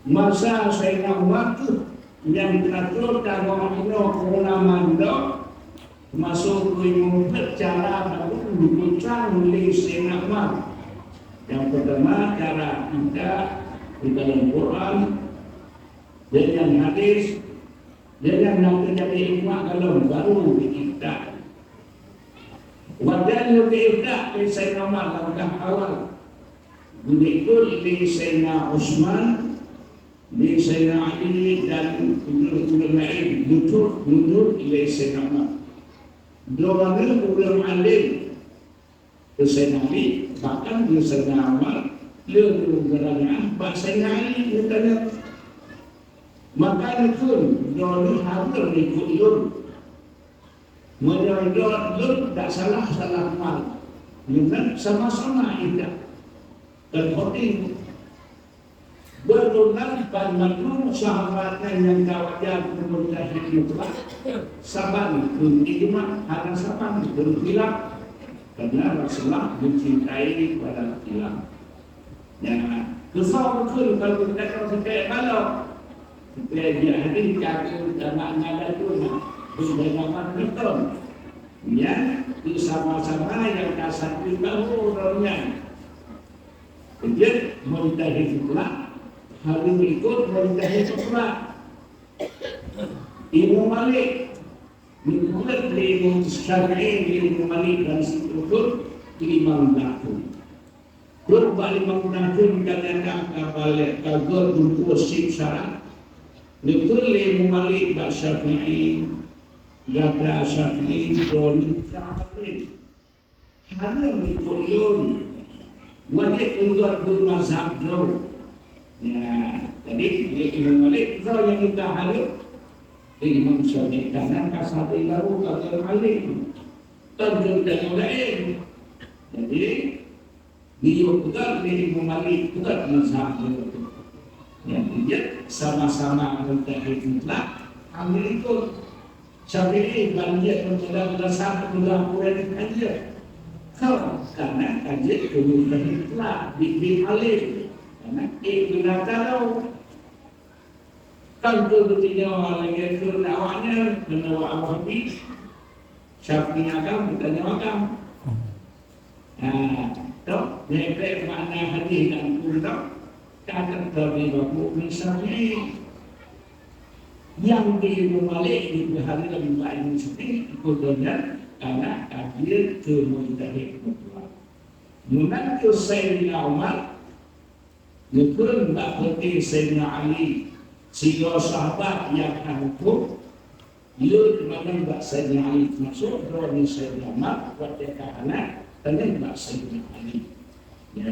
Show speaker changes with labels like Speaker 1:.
Speaker 1: masa Sayyidina Umar tu yang teraturkan orang ini corona mando masuk ilmu cara baru diputar oleh Sayyidina Umar. Yang pertama cara kita di dalam Quran dan yang hadis dan yang nak terjadi ilmu kalau baru kita wadah lebih dah dari Sayyidina Umar langkah awal begitu di Sayyidina Utsman di Sayyidina Ali dan ulama lain mundur ilai Sayyidina Umar dua ulama alim Sayyidina Ali bahkan di Sayyidina Umar lebih beragam Sayyidina Ali bertanya maka itu dulu hadir ikut lur menurut lur tak salah mal dengan sama-sama indah dan penting berdoa pada makhluk sahabatnya yang kawajar kemudian hiduplah sabar berkhidmat harus sabar berkhilaf karena Rasulullah mencintai pada khilaf ya kesal betul kalau kita sampai kalau dia hadir kaki dan nada tu bersama betul ya sama-sama yang kasar itu orangnya dia menjadi pula hari berikut menjadi pula Imam Malik mengulat dari Imam Syafi'i Imam Malik dan seterusnya Imam Nawawi berbalik Imam Nawawi katakan kalau untuk sip syarat لكل مملك الشافعي لدى الشافعي دون الشافعي هذا يقولون wajib untuk bermazhab dulu ya jadi Imam Malik itu yang kita harus Imam Syafi'i karena kasati baru kata Malik tentu dan lain jadi dia juga Imam Malik juga mazhab dulu yang dia sama-sama mentahid mutlak ambil ikut Syafi'i banjir mencoba satu bulan kurang kajian karena kajian itu mutlak di alif karena benar tahu kalau begitu orang itu awalnya menawa awalnya Syafi'i akan bertanya akan toh mereka makna hadis dan kurang kata dari baku misalnya yang di Malik di hari lebih baik seperti ikutnya karena hadir ke mujtahid mutlak. Menantu Sayyidina Umar Nukun tak berarti Sayyidina Ali sehingga sahabat yang hukum dia kemana tak Sayyidina Ali masuk dari Sayyidina Umar ketika anak dan tak Sayyidina Ali. Ya.